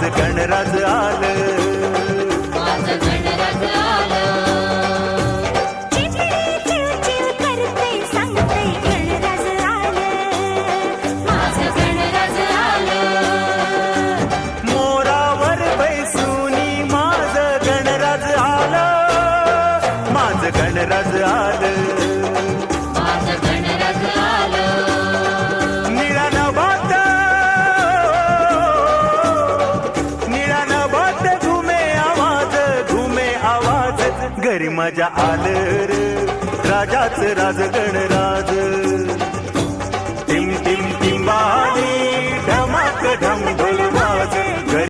माझं गणराज आलं, माझं गणराज आलं. चिमणी चिवचिव करते सांगते गणराज आलं, माझं गणराज आलं. मोरावर बैसूनी माझं गणराज आलं, माझं गणराज आलं, माझं गणराज आलं. निळा नभात, निळा नभात घुमे आवाज, घरी मजा आलं रे राजाचं राज गणराज. टिम टिम टिंबाली ढमाक ढम ढोल वाज,